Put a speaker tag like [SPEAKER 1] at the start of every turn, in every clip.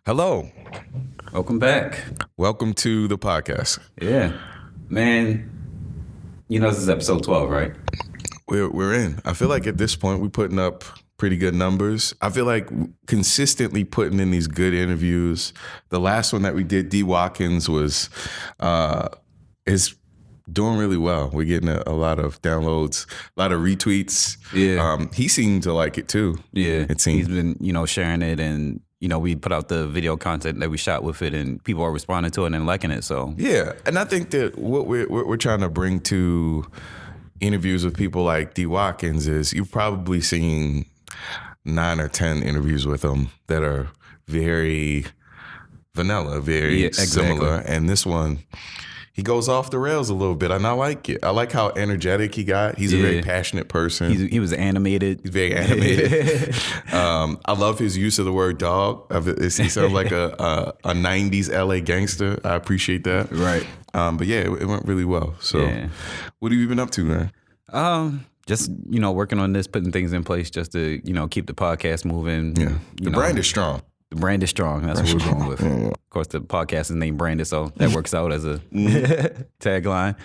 [SPEAKER 1] Hello.
[SPEAKER 2] Welcome back.
[SPEAKER 1] Welcome to the podcast.
[SPEAKER 2] Yeah. Man, this is episode 12, right?
[SPEAKER 1] We're in. I feel like at this point we're putting up pretty good numbers. I feel like consistently putting in these good interviews. The last one that we did, D. Watkins, is doing really well. We're getting a lot of downloads, a lot of retweets.
[SPEAKER 2] Yeah.
[SPEAKER 1] He seemed to like it too.
[SPEAKER 2] Yeah.
[SPEAKER 1] It seemed.
[SPEAKER 2] He's been, sharing it, and we put out the video content that we shot with it, and people are responding to it and liking it. So
[SPEAKER 1] yeah, and I think that what we're trying to bring to interviews with people like D. Watkins is you've probably seen 9 or 10 interviews with him that are very vanilla, very similar, and this one, he goes off the rails a little bit, and I like it. I like how energetic he got. He's a very passionate person.
[SPEAKER 2] He was animated.
[SPEAKER 1] He's very animated. I love his use of the word dog. He sounds like a 90s LA gangster. I appreciate that.
[SPEAKER 2] Right.
[SPEAKER 1] But yeah, it went really well. So what have you been up to, man?
[SPEAKER 2] Just, working on this, putting things in place just to, keep the podcast moving.
[SPEAKER 1] Yeah. The brand is strong.
[SPEAKER 2] The brand is strong. That's what we're going with. Yeah. Of course, the podcast is named Branded, so that works out as a tagline.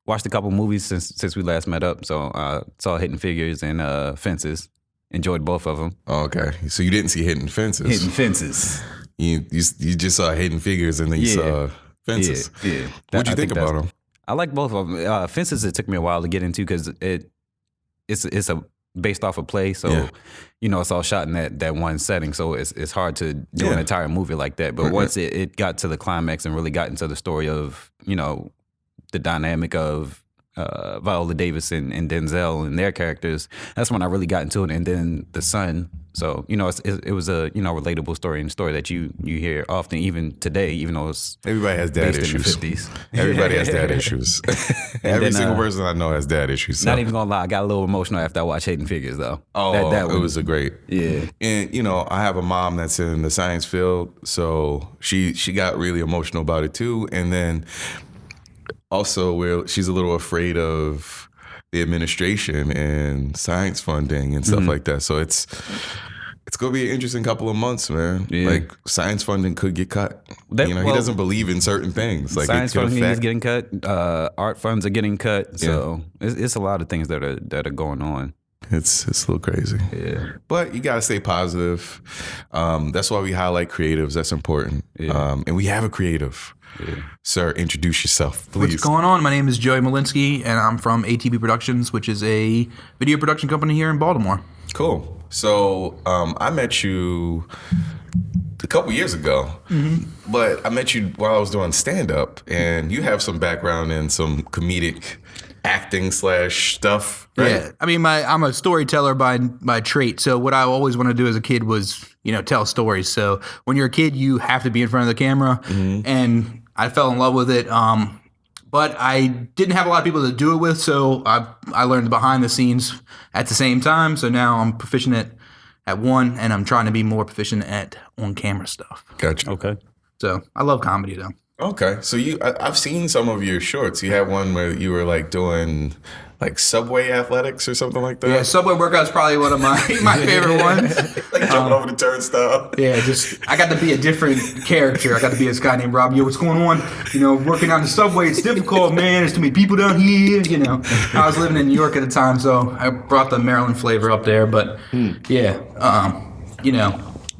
[SPEAKER 2] Watched a couple movies since we last met up. So I saw Hidden Figures and Fences. Enjoyed both of them.
[SPEAKER 1] Oh, okay. So you didn't see Hidden Fences.
[SPEAKER 2] Hidden Fences.
[SPEAKER 1] You just saw Hidden Figures and then you saw Fences.
[SPEAKER 2] Yeah.
[SPEAKER 1] What'd you think about them?
[SPEAKER 2] I like both of them. Fences, it took me a while to get into because it's based off a play, so it's all shot in that one setting, so it's hard to do an entire movie like that. But once it got to the climax and really got into the story of the dynamic of Viola Davis and Denzel and their characters, that's when I really got into it. And then the son, so it was a relatable story, and a story that you hear often, even today, even though it's
[SPEAKER 1] everybody has dad
[SPEAKER 2] based
[SPEAKER 1] issues.
[SPEAKER 2] In the 50s.
[SPEAKER 1] Everybody has dad issues. Every single person I know has dad issues. So.
[SPEAKER 2] Not even gonna lie, I got a little emotional after I watched Hidden Figures, though.
[SPEAKER 1] Oh, it was a great.
[SPEAKER 2] Yeah.
[SPEAKER 1] And I have a mom that's in the science field, so she got really emotional about it too. And then also, she's a little afraid of the administration and science funding and stuff like that. So it's going to be an interesting couple of months, man. Yeah. Like, science funding could get cut. He doesn't believe in certain things. Like,
[SPEAKER 2] science funding is getting cut. Art funds are getting cut. So it's a lot of things that are going on.
[SPEAKER 1] It's a little crazy.
[SPEAKER 2] Yeah.
[SPEAKER 1] But you got to stay positive. That's why we highlight creatives. That's important. Yeah. And we have a creative. Yeah. Sir, introduce yourself, please.
[SPEAKER 3] What's going on? My name is Joey Malinski, and I'm from ATB Productions, which is a video production company here in Baltimore.
[SPEAKER 1] Cool. So I met you a couple years ago, but I met you while I was doing stand-up, and you have some background in some comedic acting / stuff, right?
[SPEAKER 3] Yeah. I mean, I'm a storyteller by trait, so what I always wanted to do as a kid was, tell stories. So when you're a kid, you have to be in front of the camera, and I fell in love with it. But I didn't have a lot of people to do it with, so I learned behind the scenes at the same time. So now I'm proficient at one, and I'm trying to be more proficient at on-camera stuff.
[SPEAKER 1] Gotcha.
[SPEAKER 2] Okay.
[SPEAKER 3] So I love comedy, though.
[SPEAKER 1] Okay. So I've seen some of your shorts. You had one where you were like doing like subway athletics or something like that.
[SPEAKER 3] Yeah, subway workout's probably one of my favorite ones.
[SPEAKER 1] Like jumping over the turnstile.
[SPEAKER 3] Yeah, I got to be a different character. I got to be this guy named Rob. Yo, what's going on? Working on the subway, it's difficult, man. There's too many people down here. I was living in New York at the time, so I brought the Maryland flavor up there. But New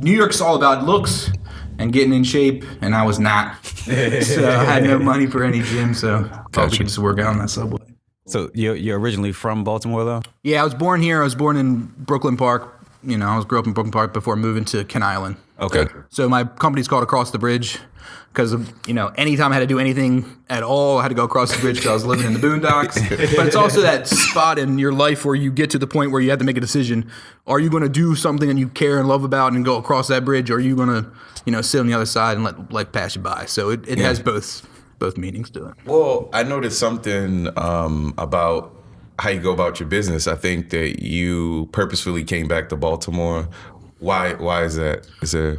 [SPEAKER 3] York's all about looks and getting in shape, and I was not. So I had no money for any gym, so thought we could just work out on that subway.
[SPEAKER 2] So you're originally from Baltimore, though? Yeah,
[SPEAKER 3] I was born here. I was born in Brooklyn Park. I grew up in Brooklyn Park before moving to Kent Island.
[SPEAKER 1] Okay.
[SPEAKER 3] So my company's called Across the Bridge because, anytime I had to do anything at all, I had to go across the bridge because I was living in the boondocks. But it's also that spot in your life where you get to the point where you have to make a decision. Are you going to do something that you care and love about and go across that bridge, or are you going to, sit on the other side and let life pass you by? So it has both meanings to it.
[SPEAKER 1] Well, I noticed something about how you go about your business. I think that you purposefully came back to Baltimore. Why is that?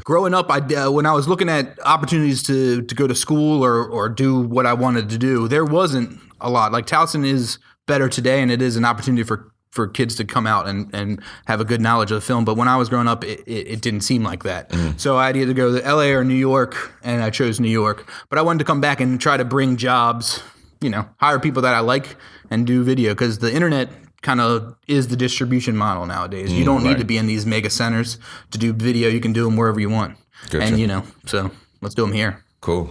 [SPEAKER 3] Growing up, when I was looking at opportunities to go to school or do what I wanted to do, there wasn't a lot. Like Towson is better today, and it is an opportunity for for kids to come out and have a good knowledge of the film. But when I was growing up, it didn't seem like that. So I had to either go to LA or New York, and I chose New York. But I wanted to come back and try to bring jobs, hire people that I like and do video, because the internet kind of is the distribution model nowadays. You don't need to be in these mega centers to do video. You can do them wherever you want. Gotcha. And, so let's do them here.
[SPEAKER 1] Cool.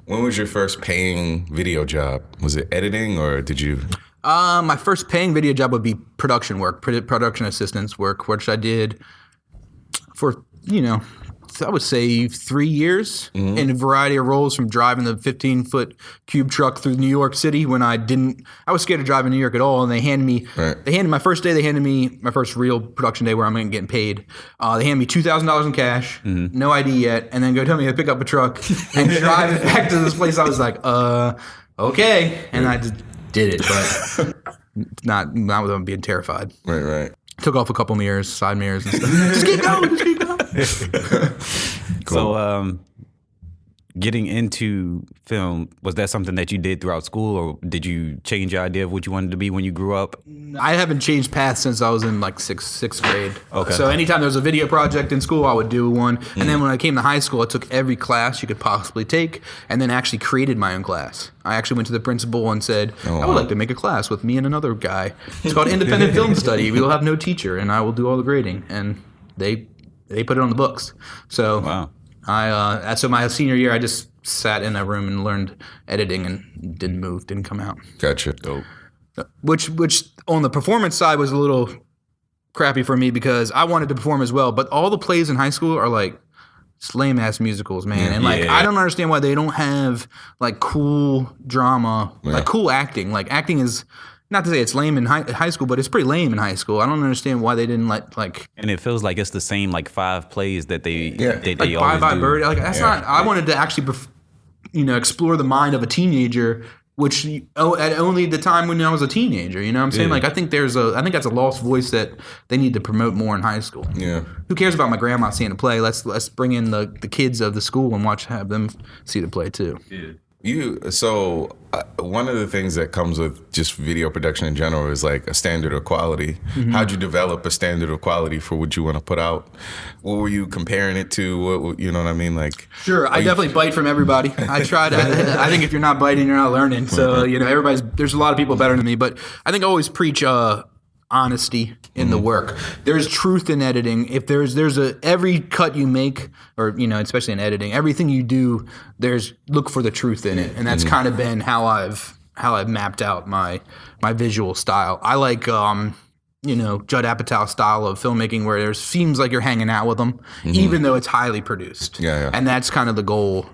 [SPEAKER 1] When was your first paying video job? Was it editing, or did you...
[SPEAKER 3] My first paying video job would be production work, production assistance work, which I did for, I would say 3 years in a variety of roles, from driving the 15-foot cube truck through New York City when I was scared to drive in New York at all. And they handed me my first day, my first real production day where I'm getting paid. They handed me $2,000 in cash, no ID yet, and then go tell me to pick up a truck and drive it back to this place. I was like, okay. And I just did it, but not with them being terrified.
[SPEAKER 1] Right.
[SPEAKER 3] Took off a couple mirrors, side mirrors and stuff. Just keep going.
[SPEAKER 2] Cool. So, getting into film, was that something that you did throughout school, or did you change your idea of what you wanted to be when you grew up?
[SPEAKER 3] I haven't changed paths since I was in like sixth grade.
[SPEAKER 2] Okay.
[SPEAKER 3] So anytime there was a video project in school, I would do one. And then when I came to high school, I took every class you could possibly take, and then actually created my own class. I actually went to the principal and said, I would like to make a class with me and another guy. It's called Independent Film Study. We will have no teacher, and I will do all the grading. And they put it on the books. So
[SPEAKER 2] wow.
[SPEAKER 3] So my senior year, I just sat in a room and learned editing and didn't come out.
[SPEAKER 1] Gotcha. Dope.
[SPEAKER 3] Which on the performance side was a little crappy for me, because I wanted to perform as well. But all the plays in high school are like lame ass musicals, man. And I don't understand why they don't have like cool drama, like cool acting. Like acting is, not to say it's lame in high school, but it's pretty lame in high school. I don't understand why they didn't let like. And
[SPEAKER 2] it feels like it's the same like 5 plays that they
[SPEAKER 3] like
[SPEAKER 2] always
[SPEAKER 3] Bye
[SPEAKER 2] do.
[SPEAKER 3] Birdie. Like that's not. I wanted to actually, explore the mind of a teenager, which at only the time when I was a teenager. You know what I'm saying? Like I think that's a lost voice that they need to promote more in high school.
[SPEAKER 1] Yeah.
[SPEAKER 3] Who cares about my grandma seeing a play? Let's bring in the kids of the school and have them see the play too.
[SPEAKER 2] Yeah.
[SPEAKER 1] One of the things that comes with just video production in general is like a standard of quality. How'd you develop a standard of quality for what you want to put out? What were you comparing it to? What, you know what I mean? Like,
[SPEAKER 3] sure, I definitely bite from everybody. I tried. I think if you're not biting, you're not learning. So there's a lot of people better than me, but I think I always preach honesty in the work. There's truth in editing. If there's every cut you make, or especially in editing, everything you do, look for the truth in it, and that's kind of been how I've mapped out my visual style. I like Judd Apatow style of filmmaking, where there seems like you're hanging out with them, even though it's highly produced.
[SPEAKER 1] Yeah.
[SPEAKER 3] And that's kind of the goal.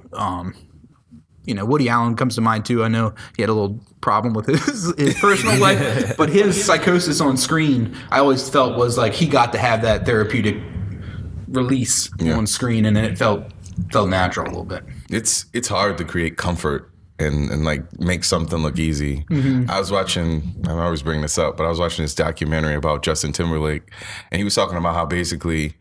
[SPEAKER 3] Woody Allen comes to mind too. I know he had a little problem with his personal life, but his psychosis on screen, I always felt was like he got to have that therapeutic release on screen, and then it felt natural a little bit.
[SPEAKER 1] It's hard to create comfort and like make something look easy. I was watching, I always bring this up, but I was watching this documentary about Justin Timberlake, and he was talking about how basically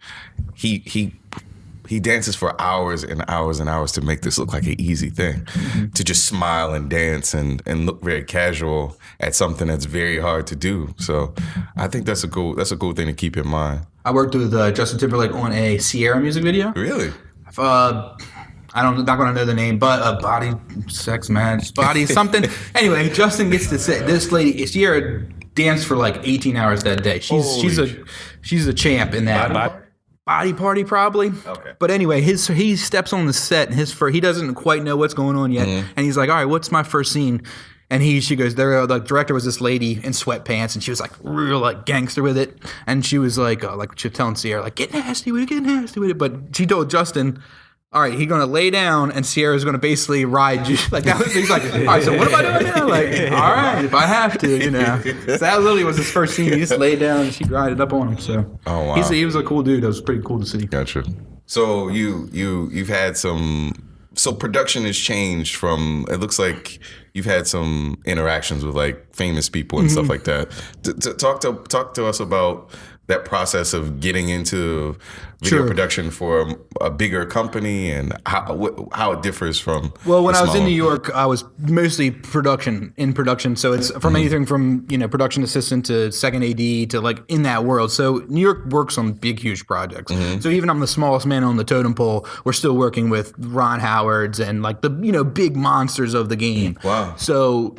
[SPEAKER 1] he dances for hours and hours and hours to make this look like an easy thing, to just smile and dance and look very casual at something that's very hard to do. So I think that's a cool thing to keep in mind.
[SPEAKER 3] I worked with Justin Timberlake on a Ciera music video.
[SPEAKER 1] Really?
[SPEAKER 3] Not going to know the name, but body sex match, body something. Anyway, Justin gets to say this lady Ciera danced for like 18 hours that day. She's a champ in that. Body party probably.
[SPEAKER 1] Okay.
[SPEAKER 3] But anyway, he steps on the set and he doesn't quite know what's going on yet, and he's like, all right, what's my first scene? And she goes, the director was this lady in sweatpants, and she was like real like gangster with it, and she was like she was telling Ciera like get nasty with it, but she told Justin, all right, he's gonna lay down, and Ciera's gonna basically ride you. Like that was, he's like, all right, so what am I doing now? Like, all right, if I have to, So that literally was his first scene. He just laid down, and she rided up on him. So,
[SPEAKER 1] oh wow,
[SPEAKER 3] he was a cool dude. That was pretty cool to see.
[SPEAKER 1] Gotcha. So you've had some. So production has changed from. It looks like you've had some interactions with like famous people and stuff like that. Talk to us about that process of getting into video production for a bigger company and how it differs from.
[SPEAKER 3] Well, when I was in New York, I was mostly in production. So it's from anything from, production assistant to second AD to like in that world. So New York works on big, huge projects. So even I'm the smallest man on the totem pole, we're still working with Ron Howard's and like the, big monsters of the game.
[SPEAKER 1] Wow.
[SPEAKER 3] So,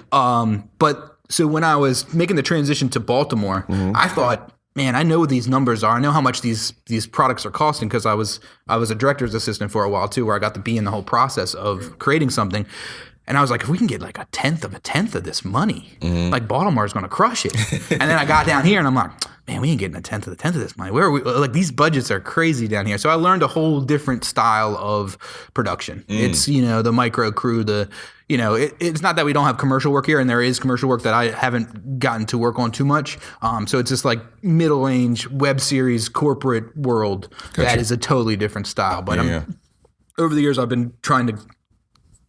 [SPEAKER 3] so when I was making the transition to Baltimore, I thought, man, I know what these numbers are. I know how much these products are costing because I was a director's assistant for a while too, where I got to be in the whole process of creating something. And I was like, if we can get like a tenth of this money, like Baltimore's going to crush it. And then I got down here and I'm like, man, we ain't getting a tenth of this money. Where are we? Like these budgets are crazy down here. So I learned a whole different style of production. It's, the micro crew, it's not that we don't have commercial work here, and there is commercial work that I haven't gotten to work on too much. So it's just like middle-range web series corporate world that is a totally different style. But over the years, I've been trying to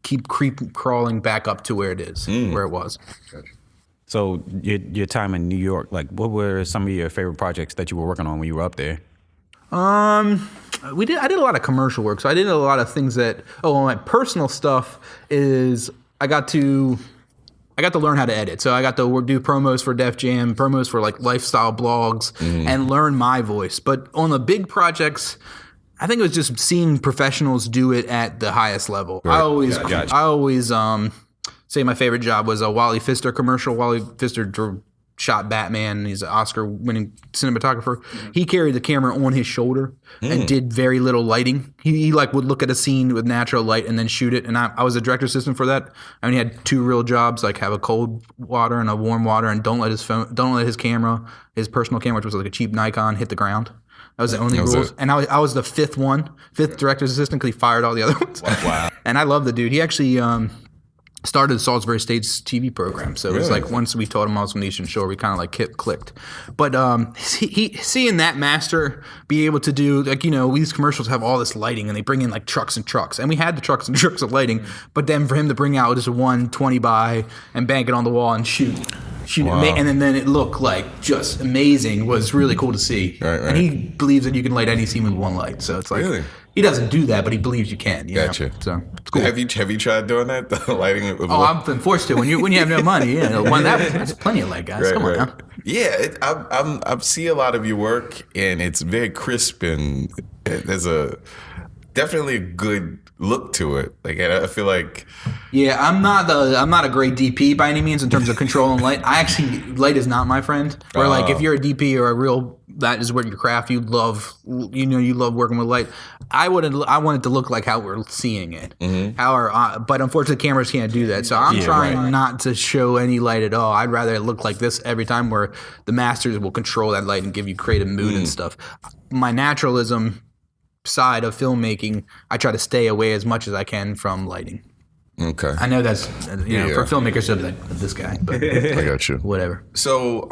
[SPEAKER 3] keep crawling back up to where it is, where it was.
[SPEAKER 1] Gotcha.
[SPEAKER 2] So your time in New York, like what were some of your favorite projects that you were working on when you were up there?
[SPEAKER 3] I did a lot of commercial work. So I did a lot of things my personal stuff is I got to learn how to edit. So I got to do promos for Def Jam, promos for like lifestyle blogs and learn my voice. But on the big projects, I think it was just seeing professionals do it at the highest level. Right. I always say my favorite job was a Wally Pfister commercial. Wally Pfister shot Batman. He's an Oscar-winning cinematographer. He carried the camera on his shoulder and did very little lighting. He like would look at a scene with natural light and then shoot it. And I was a director assistant for that. I only had 2 real jobs, like have a cold water and a warm water, and don't let his his personal camera, which was like a cheap Nikon, hit the ground. That was the only rules. And I was the fifth director's assistant because he fired all the other ones. Wow. And I love the dude. He actually started Salisbury State's TV program. So it was like once we told him I was from the Eastern Shore, we kind of like clicked. But he seeing that master be able to do, like, these commercials have all this lighting and they bring in like trucks. And we had the trucks of lighting. But then for him to bring out just a 120 by and bank it on the wall and shoot wow. it, and then it looked like just amazing was really cool to see. Right. And he believes that you can light any scene with one light. So it's like he doesn't do that, but he believes you can.
[SPEAKER 1] Gotcha.
[SPEAKER 3] So it's cool.
[SPEAKER 1] Have you tried doing that? The lighting it with
[SPEAKER 3] I've been forced to. When you have no money, that's plenty of light, guys.
[SPEAKER 1] Right,
[SPEAKER 3] Come on now.
[SPEAKER 1] Yeah, I see a lot of your work, and it's very crisp, and there's definitely a good look to it. Like I feel like
[SPEAKER 3] I'm not a great DP by any means in terms of controlling light. Light is not my friend. Where like if you're a DP or a real, that is what your craft, you love working with light. I want it to look like how we're seeing it. But unfortunately cameras can't do that. So I'm trying not to show any light at all. I'd rather it look like this every time, where the masters will control that light and give you creative mood and stuff. My naturalism side of filmmaking, I try to stay away as much as I can from lighting.
[SPEAKER 1] Okay.
[SPEAKER 3] I know that's for filmmakers, so like this guy, but
[SPEAKER 1] I got you.
[SPEAKER 3] Whatever.
[SPEAKER 1] So,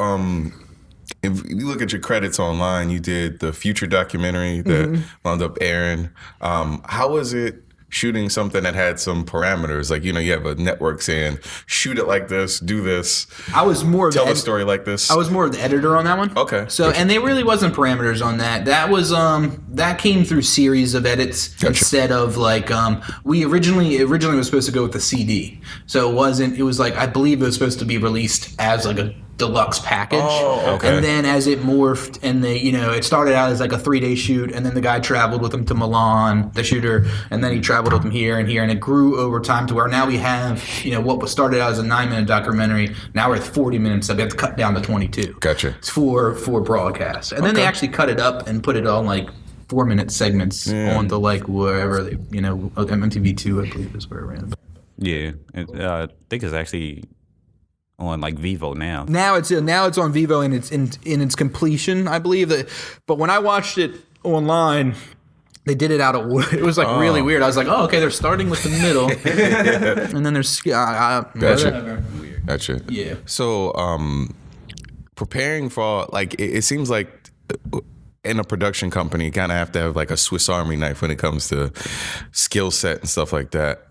[SPEAKER 1] if you look at your credits online, you did the Future documentary that wound up airing. How was it shooting something that had some parameters? Like, you have a network saying, shoot it like this, do this.
[SPEAKER 3] I was more
[SPEAKER 1] tell a story like this.
[SPEAKER 3] I was more of the editor on that one.
[SPEAKER 1] Okay.
[SPEAKER 3] So, and there really wasn't parameters on that. That was that came through series of edits instead of like we originally was supposed to go with the CD. So it was like, I believe it was supposed to be released as like a deluxe package.
[SPEAKER 1] Oh, okay.
[SPEAKER 3] And then as it morphed and it started out as like a 3-day shoot, and then the guy traveled with him to Milan, the shooter, and then he traveled with him here and here, and it grew over time to where now we have, what was started out as a 9-minute documentary, now we're at 40 minutes, so we have to cut down to 22.
[SPEAKER 1] Gotcha.
[SPEAKER 3] It's for broadcast. And then they actually cut it up and put it on like 4-minute segments onto like wherever they, MTV2, I believe is where it ran.
[SPEAKER 2] Yeah. I think it's actually on like Vivo now.
[SPEAKER 3] Now it's on Vivo and it's in its completion, I believe. But when I watched it online, they did it out of wood. It was like really weird. I was like, okay, they're starting with the middle, and then there's
[SPEAKER 1] Gotcha. Gotcha.
[SPEAKER 3] Yeah.
[SPEAKER 1] So preparing for it seems like in a production company, you kind of have to have like a Swiss Army knife when it comes to skill set and stuff like that.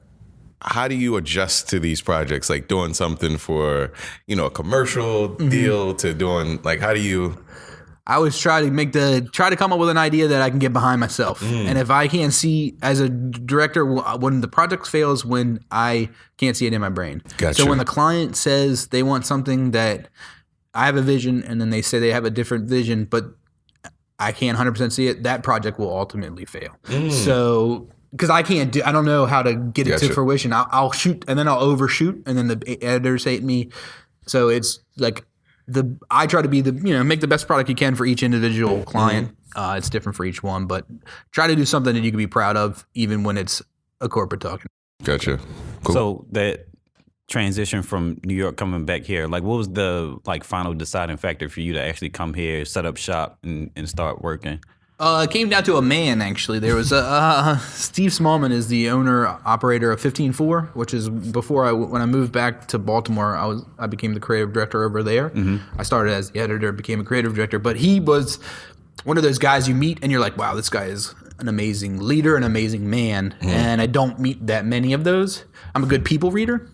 [SPEAKER 1] How do you adjust to these projects, like doing something for, a commercial deal to doing, like, how do you?
[SPEAKER 3] I always try to come up with an idea that I can get behind myself. And if I can't see as a director, when the project fails, when I can't see it in my brain.
[SPEAKER 1] Gotcha.
[SPEAKER 3] So when the client says they want something that I have a vision, and then they say they have a different vision, but I can't 100% see it, that project will ultimately fail. So because I don't know how to get it to fruition. I'll shoot and then I'll overshoot, and then the editors hate me. So it's like I try to be make the best product you can for each individual client. It's different for each one, but try to do something that you can be proud of, even when it's a corporate talking.
[SPEAKER 1] Gotcha. Cool.
[SPEAKER 2] So that transition from New York coming back here, like what was the final deciding factor for you to actually come here, set up shop, and start working?
[SPEAKER 3] It came down to a man, actually. There was Steve Smallman is the owner operator of 15-4, which is when I moved back to Baltimore, I became the creative director over there. I started as the editor, became a creative director, but he was one of those guys you meet and you're like, wow, this guy is an amazing leader, an amazing man, and I don't meet that many of those. I'm a good people reader.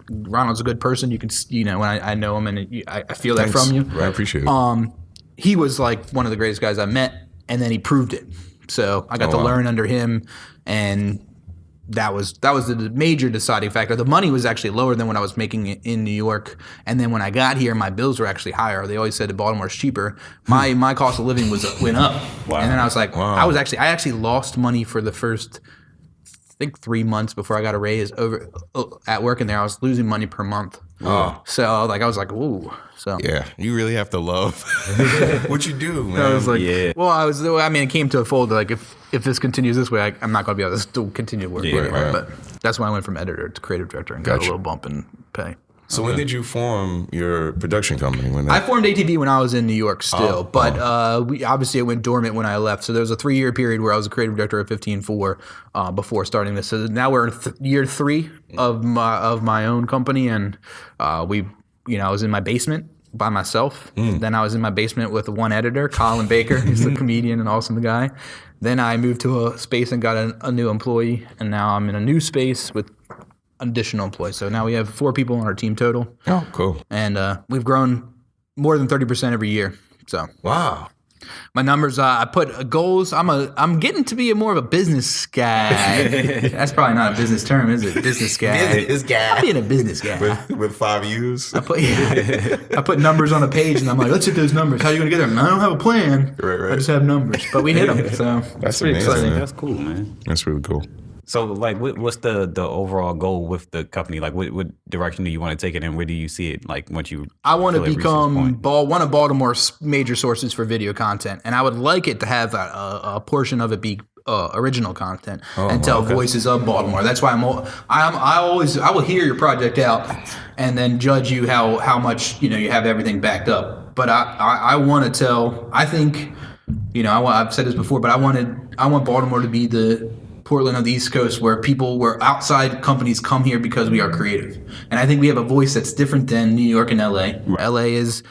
[SPEAKER 3] Ronald's a good person. You can, when I know him, and I feel that from you.
[SPEAKER 1] I appreciate it.
[SPEAKER 3] He was like one of the greatest guys I met. And then he proved it. So I got to learn under him, and that was the major deciding factor. The money was actually lower than what I was making in New York, and then when I got here, my bills were actually higher. They always said that Baltimore's cheaper. My cost of living went up, and then I was like, I actually lost money for the first, I think, 3 months before I got a raise over at work in there. I was losing money per month. So I was like, ooh. So
[SPEAKER 1] yeah, you really have to love what you do, man.
[SPEAKER 3] I was like, it came to a fold. Like, if this continues this way, I'm not going to be able to still continue to work.
[SPEAKER 1] Right.
[SPEAKER 3] But that's when I went from editor to creative director and got a little bump in pay.
[SPEAKER 1] So when did you form your production company?
[SPEAKER 3] I formed ATB when I was in New York still, but obviously it went dormant when I left. So there was a 3-year period where I was a creative director at 15-4 before starting this. So now we're in year 3 of my own company, and I was in my basement by myself. Then I was in my basement with one editor, Colin Baker. He's the comedian and awesome guy. Then I moved to a space and got a new employee, and now I'm in a new space with additional employees. So now we have 4 people on our team total.
[SPEAKER 1] Oh, cool.
[SPEAKER 3] And we've grown more than 30% every year. So
[SPEAKER 1] wow.
[SPEAKER 3] My numbers, I put goals. I'm getting to be more of a business guy. That's probably not a business term, is it? Business guy.
[SPEAKER 1] Business guy.
[SPEAKER 3] I'm being a business guy.
[SPEAKER 1] With 5 U's.
[SPEAKER 3] I put numbers on a page, and I'm like, let's hit those numbers. How are you going to get them? I don't have a plan.
[SPEAKER 1] Right.
[SPEAKER 3] I just have numbers. But we hit them. So
[SPEAKER 1] that's
[SPEAKER 3] pretty
[SPEAKER 1] amazing,
[SPEAKER 3] exciting.
[SPEAKER 1] man.
[SPEAKER 2] That's cool, man.
[SPEAKER 1] That's really cool.
[SPEAKER 2] So, what's the overall goal with the company? Like, what direction do you want to take it, and where do you see it? Like, once you,
[SPEAKER 3] I want to become one of Baltimore's major sources for video content, and I would like it to have a portion of it be original content and tell voices of Baltimore. That's why I will hear your project out and then judge you how much you have everything backed up. But I want to tell. I think I've said this before, but I want Baltimore to be the Portland of the East Coast, where outside companies come here because we are creative. And I think we have a voice that's different than New York and LA. Right. LA is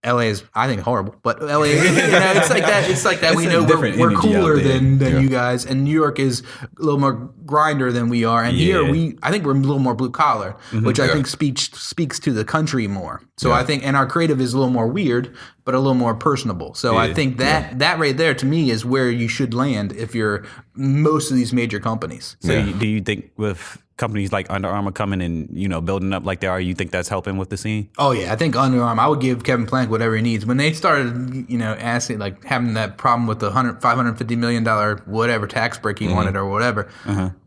[SPEAKER 3] I think horrible, but LA it's like that. It's like that. We know we're cooler than you guys, and New York is a little more grinder than we are. And here I think we're a little more blue collar, which I think speaks to the country more. So I think, and our creative is a little more weird, but a little more personable. So I think that right there to me is where you should land if you're most of these major companies.
[SPEAKER 2] So do you think with companies like Under Armour coming and building up like they are, you think that's helping with the scene?
[SPEAKER 3] Oh yeah, I think Under Armour. I would give Kevin Plank whatever he needs. When they started, asking having that problem with the $550 million whatever tax break he wanted or whatever,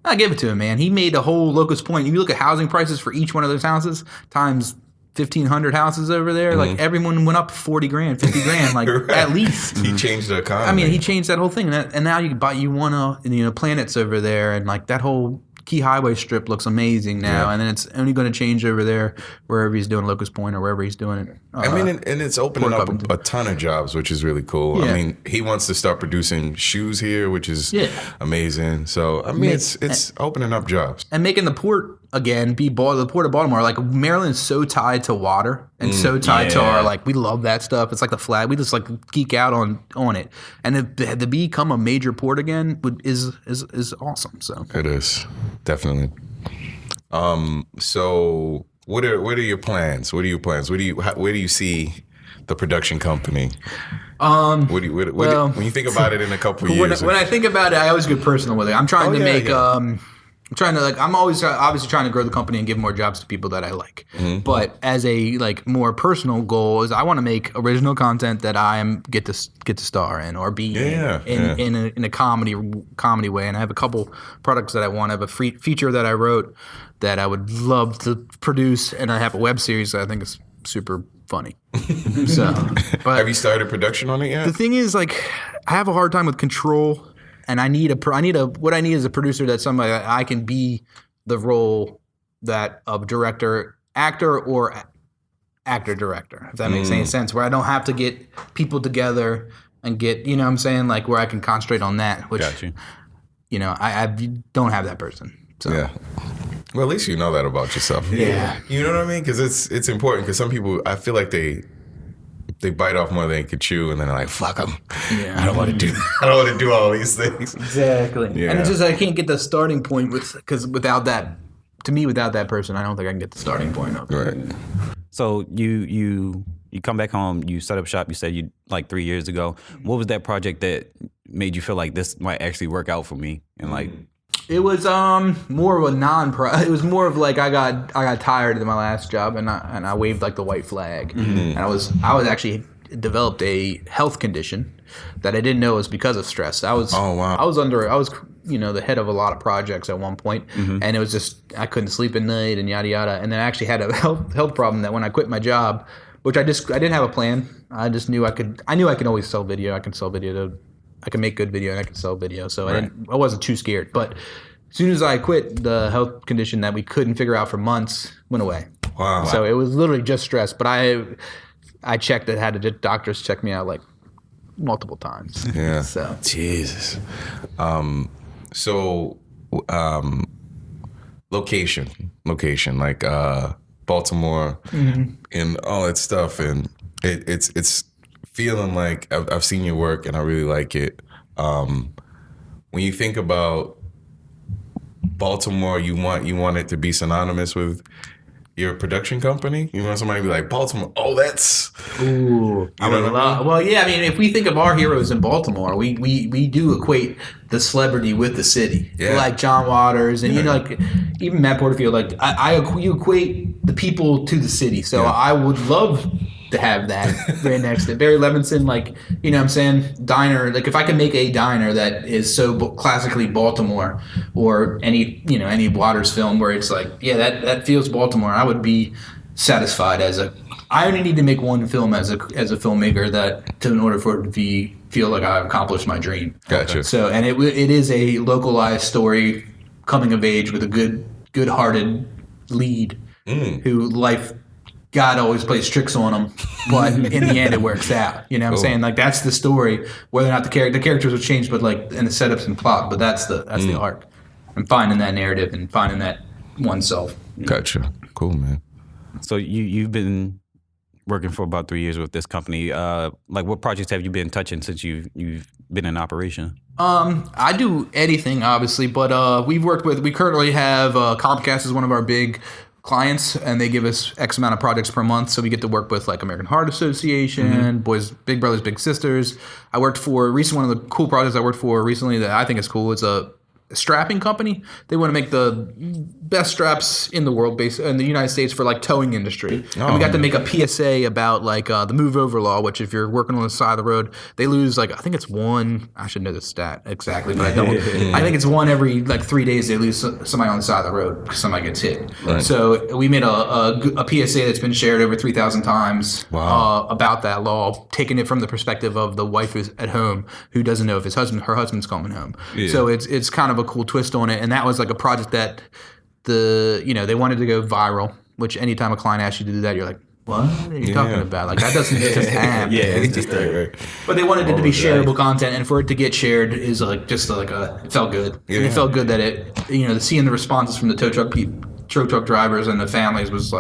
[SPEAKER 3] I give it to him, man. He made a whole Locust Point. If you look at housing prices for each one of those houses times 1,500 houses over there, like everyone went up 40 grand, 50 grand, like at least.
[SPEAKER 1] He changed the economy.
[SPEAKER 3] I mean, he changed that whole thing, and now you want planets over there, and like that whole Key Highway strip looks amazing now, and then it's only going to change over there wherever he's doing Locust Point or wherever he's doing it.
[SPEAKER 1] And it's opening up a ton of jobs, which is really cool. Yeah. I mean, he wants to start producing shoes here, which is amazing. So I mean, it's opening up jobs
[SPEAKER 3] and making the port again be the port of Baltimore. Like Maryland's so tied to water and so tied to our we love that stuff. It's like the flag. We just geek out on it, and to become a major port again is awesome. So
[SPEAKER 1] it is. Definitely. So what are your plans? Where do you see the production company?
[SPEAKER 3] Well,
[SPEAKER 1] When you think about it in a couple of years,
[SPEAKER 3] when I think about it, I always get personal with it. I'm trying to make. I'm trying to I'm always obviously trying to grow the company and give more jobs to people that I like.
[SPEAKER 1] Mm-hmm.
[SPEAKER 3] But as a more personal goal is I want to make original content that I get to star in or be in a comedy way. And I have a couple products that I want. I have a feature that I wrote that I would love to produce, and I have a web series that I think is super funny. But
[SPEAKER 1] have you started production on it yet?
[SPEAKER 3] The thing is, I have a hard time with control. And what I need is a producer that's somebody that I can be the role that of director, actor, or actor director, if that makes any sense, where I don't have to get people together and get, you know what I'm saying, where I can concentrate on that, which, I don't have that person. So.
[SPEAKER 1] Yeah. Well, at least you know that about yourself.
[SPEAKER 3] Yeah.
[SPEAKER 1] You know what I mean? Because it's important, because some people, I feel like they bite off more than they could chew, and then they're like, fuck them.
[SPEAKER 3] Yeah.
[SPEAKER 1] I don't want to do all these things.
[SPEAKER 3] Exactly.
[SPEAKER 1] Yeah.
[SPEAKER 3] And it's just I can't get the starting point because without that person, I don't think I can get the starting point of it.
[SPEAKER 1] Right.
[SPEAKER 2] So you come back home, you set up shop, you said you 3 years ago. What was that project that made you feel like this might actually work out for me? And
[SPEAKER 3] it was more of a it was more of I got tired of my last job, and I waved the white flag. And I was actually developed a health condition that I didn't know was because of stress. I was the head of a lot of projects at one point, and it was just I couldn't sleep at night and yada yada. And then I actually had a health problem that when I quit my job, which I didn't have a plan. I just knew I could always sell video. I can make good video and I can sell video. So I wasn't too scared. But as soon as I quit, the health condition that we couldn't figure out for months went away.
[SPEAKER 1] Wow.
[SPEAKER 3] So it was literally just stress. But I checked it, had the doctors check me out multiple times.
[SPEAKER 1] Yeah.
[SPEAKER 3] So
[SPEAKER 1] Jesus. Location, Baltimore and all that stuff. And it's feeling like I've seen your work and I really like it. When you think about Baltimore, you want it to be synonymous with your production company? You want somebody to be like, Baltimore, oh, that's...
[SPEAKER 3] Ooh. I would love... Well, yeah, I mean, if we think of our heroes in Baltimore, we do equate the celebrity with the city.
[SPEAKER 1] Yeah.
[SPEAKER 3] Like John Waters and, even Matt Porterfield, you equate the people to the city. So I would love to have that right next to it. Barry Levinson, you know what I'm saying? Diner, if I could make a diner that is so classically Baltimore, or any Waters film where it's that feels Baltimore, I would be satisfied I only need to make one film as a filmmaker in order for it to feel like I've accomplished my dream.
[SPEAKER 1] Gotcha.
[SPEAKER 3] So, and it is a localized story, coming of age with a good-hearted lead who God always plays tricks on him, but in the end it works out. You know what I'm saying? That's the story. Whether or not the characters will change, but in the setups and plot, but that's the arc. And finding that narrative and finding that oneself.
[SPEAKER 1] Gotcha. Cool, man.
[SPEAKER 2] So you've been working for about 3 years with this company. What projects have you been touching since you've been in operation?
[SPEAKER 3] I do anything, obviously, but we currently have Comcast is one of our big clients, and they give us X amount of projects per month, so we get to work with American Heart Association, Boys, Big Brothers, Big Sisters. One of the cool projects I worked for recently that I think is cool. It's a strapping company. They want to make the best straps in the world, based in the United States, for towing industry. And we got to make a PSA about the move over law, which if you're working on the side of the road, they lose I think it's one. I should know the stat exactly, but I don't. I think it's one every 3 days they lose somebody on the side of the road because somebody gets hit. Right. So we made a PSA that's been shared over 3,000 times about that law, taking it from the perspective of the wife who's at home who doesn't know if her husband's coming home. Yeah. So it's kind of a cool twist on it, and that was a project that they wanted to go viral, which anytime a client asks you to do that, you're like, what are you talking about? That doesn't just happen.
[SPEAKER 2] Yeah, it's just right.
[SPEAKER 3] But they wanted it to be shareable content, and for it to get shared is it felt good. Yeah. And it felt good that seeing the responses from the tow truck drivers and the families was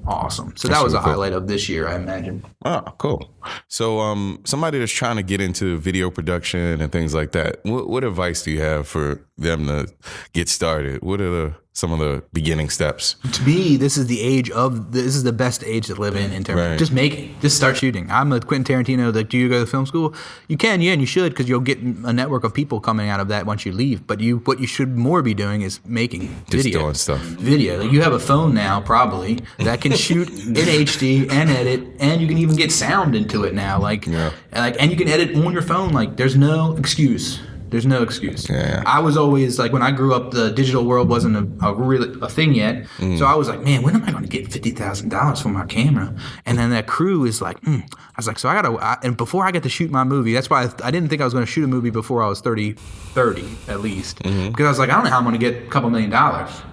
[SPEAKER 3] awesome. So that was a highlight of this year, I imagine.
[SPEAKER 1] Oh, cool. So somebody that's trying to get into video production and things like that, what advice do you have for them to get started? What are some of the beginning steps.
[SPEAKER 3] To me, this is the best age to live in terms of just just start shooting. I'm a Quentin Tarantino. Like, do you go to film school? You can, and you should, because you'll get a network of people coming out of that once you leave. But what you should more be doing is making
[SPEAKER 1] just
[SPEAKER 3] video.
[SPEAKER 1] Doing stuff.
[SPEAKER 3] Video. Like, you have a phone now, probably, that can shoot in HD and edit, and you can even get sound into it now. And you can edit on your phone. Like, there's no excuse. There's no excuse.
[SPEAKER 1] Yeah.
[SPEAKER 3] I was always like, when I grew up, the digital world wasn't a thing yet. So I was like, man, when am I going to get $50,000 for my camera? And then that crew is like, I was like, so and before I get to shoot my movie, that's why I didn't think I was going to shoot a movie before I was 30 at least. Because I was like, I don't know how I'm going to get a couple $1 million.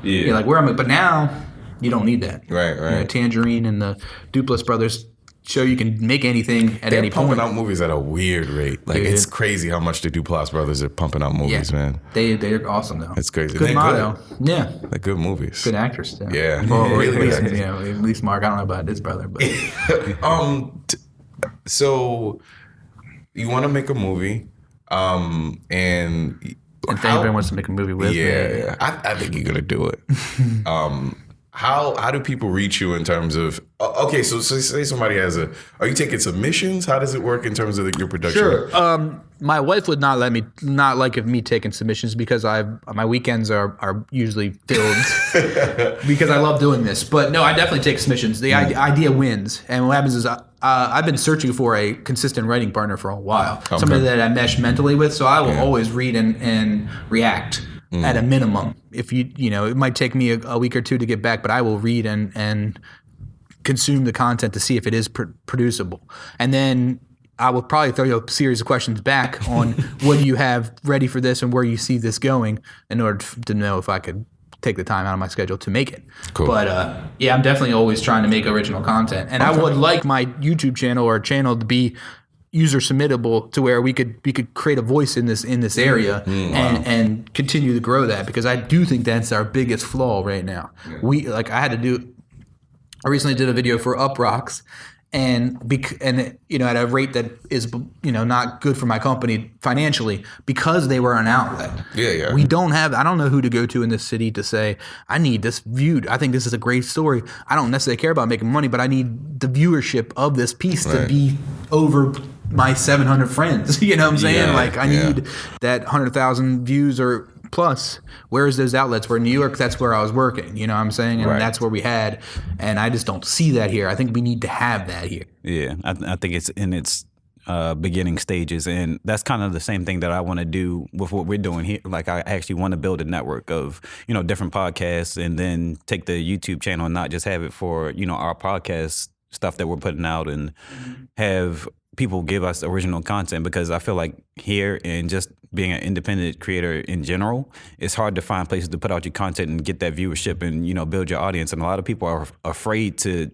[SPEAKER 3] Yeah. Like, where am I? But now you don't need that.
[SPEAKER 1] Right.
[SPEAKER 3] Tangerine and the Duplass brothers show you can make anything at any point.
[SPEAKER 1] They're pumping out movies at a weird rate. Like, it's crazy how much the Duplass brothers are pumping out movies, man.
[SPEAKER 3] They're awesome, though.
[SPEAKER 1] It's crazy.
[SPEAKER 3] Good motto. Yeah.
[SPEAKER 1] They're good movies.
[SPEAKER 3] Good actors, too.
[SPEAKER 1] Yeah.
[SPEAKER 3] Well,
[SPEAKER 1] really
[SPEAKER 3] at least Mark. I don't know about his brother, but
[SPEAKER 1] so you want to make a movie, and
[SPEAKER 3] if anybody wants to make a movie with me,
[SPEAKER 1] I think you're gonna do it. How do people reach you in terms of okay? So say somebody are you taking submissions? How does it work in terms of your production?
[SPEAKER 3] Sure. My wife would not like me taking submissions because my weekends are usually filled because I love doing this. But no, I definitely take submissions. The idea wins, and what happens is I've been searching for a consistent writing partner for a while, somebody that I mesh mentally with. So I will always read and react. At a minimum, if it might take me a week or two to get back, but I will read and consume the content to see if it is producible. And then I will probably throw you a series of questions back on what do you have ready for this and where you see this going in order to know if I could take the time out of my schedule to make it.
[SPEAKER 1] Cool.
[SPEAKER 3] But I'm definitely always trying to make original content. And I would like my YouTube channel or channel to be user submittable to where we could create a voice in this area and continue to grow that, because I do think that's our biggest flaw right now. I recently did a video for Up Rocks, and at a rate that is not good for my company financially, because they were an outlet. We don't have. I don't know who to go to in this city to say I need this viewed. I think this is a great story. I don't necessarily care about making money, but I need the viewership of this piece to be over my 700 friends. You know what I'm saying? I need that 100,000 views or plus. Where's those outlets? Where in New York, that's where I was working. You know what I'm saying? And that's where we had. And I just don't see that here. I think we need to have that here.
[SPEAKER 2] Yeah, I think it's in its beginning stages, and that's kind of the same thing that I want to do with what we're doing here. Like, I actually want to build a network of different podcasts, and then take the YouTube channel and not just have it for our podcast stuff that we're putting out, and have people give us original content, because I feel like here, and just being an independent creator in general, it's hard to find places to put out your content and get that viewership and build your audience. And a lot of people are afraid to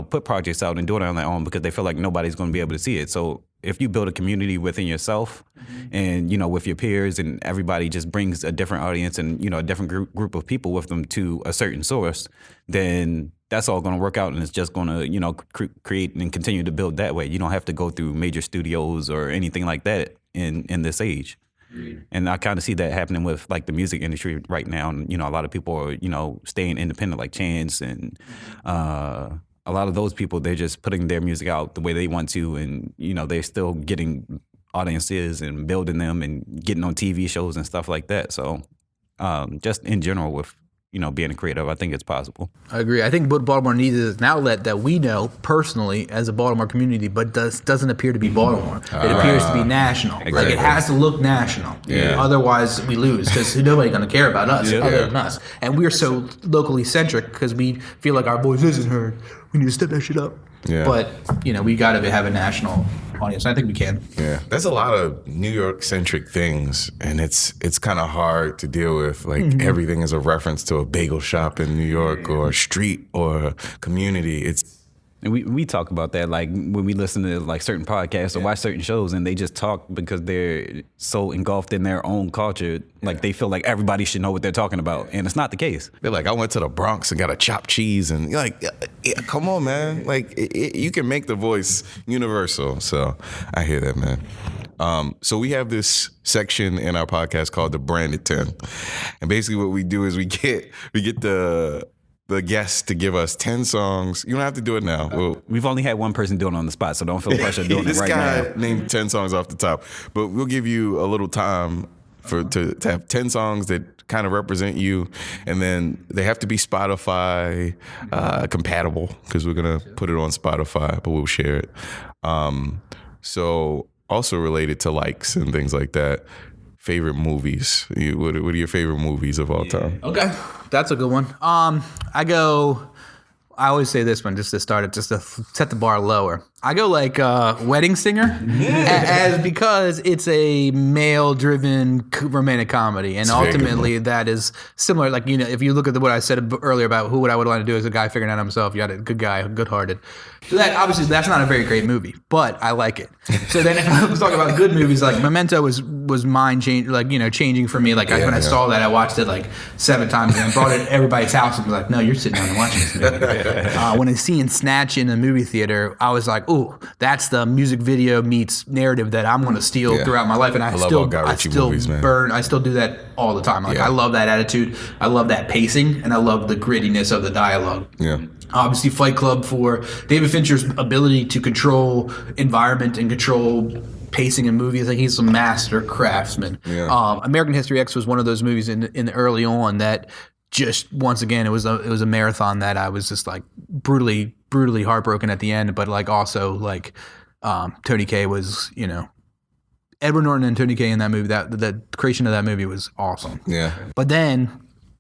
[SPEAKER 2] put projects out and do it on their own because they feel like nobody's going to be able to see it. So if you build a community within yourself, and with your peers, and everybody just brings a different audience and a different group of people with them to a certain source, then that's all going to work out, and it's just going to create and continue to build that way. You don't have to go through major studios or anything like that in this age. And I kind of see that happening with like the music industry right now. And a lot of people are staying independent, like Chance, and a lot of those people, they're just putting their music out the way they want to, and they're still getting audiences and building them and getting on TV shows and stuff like that. So just in general with being a creative, I think it's possible. I
[SPEAKER 3] agree. I think what Baltimore needs is an outlet that we know personally as a Baltimore community, but doesn't appear to be Baltimore. It appears to be national. Exactly. Like, it has to look national. Yeah. Otherwise, we lose, because nobody's going to care about us other than us. And we're so locally centric because we feel like our voice isn't heard. We need to step that shit up. Yeah. But, we got to have a national audience. I think we can.
[SPEAKER 1] Yeah. There's a lot of New York-centric things, and it's kind of hard to deal with. Like, everything is a reference to a bagel shop in New York or a street or a community.
[SPEAKER 2] And we talk about that, like, when we listen to like certain podcasts or watch certain shows, and they just talk because they're so engulfed in their own culture, like they feel like everybody should know what they're talking about, and it's not the case.
[SPEAKER 1] They're like, I went to the Bronx and got a chopped cheese, and you're like, come on, man, like you can make the voice universal. So I hear that, man. So we have this section in our podcast called the Branded 10. And basically what we do is we get the guests to give us 10 songs. You don't have to do it now.
[SPEAKER 2] We've only had one person doing it on the spot, so don't feel pressure doing it right now.
[SPEAKER 1] This guy named 10 songs off the top. But we'll give you a little time to have 10 songs that kind of represent you, and then they have to be Spotify compatible because we're going to put it on Spotify, but we'll share it. So also related to likes and things like that, favorite movies. What are your favorite movies of all time?
[SPEAKER 3] Okay, that's a good one. I always say this one just to start it, just to set the bar lower. I go like Wedding Singer, as because it's a male-driven romantic comedy, and ultimately that is similar. Like, you know, if you look at what I said earlier about who would I would want to do as a guy figuring out himself, you got a good guy, good-hearted. So that obviously that's not a very great movie, but I like it. So then if I was talking about good movies, like Memento was mind changing, like, you know, changing for me. Like when I saw that, I watched it like 7 times and I brought it to everybody's house and was like, no, you're sitting down and watching this movie. When I seen Snatch in a movie theater, I was like, ooh, that's the music video meets narrative that I'm going to steal throughout my life. And I still do that all the time. Like I love that attitude. I love that pacing, and I love the grittiness of the dialogue. Yeah. Obviously, Fight Club for David Fincher's ability to control environment and control pacing in movies. I think he's a master craftsman. Yeah. American History X was one of those movies in the early on that just, once again, it was a marathon that I was just like brutally heartbroken at the end. But like also like Tony Kaye was, you know, Edward Norton and Tony Kaye in that movie. That the creation of that movie was awesome. Yeah. But then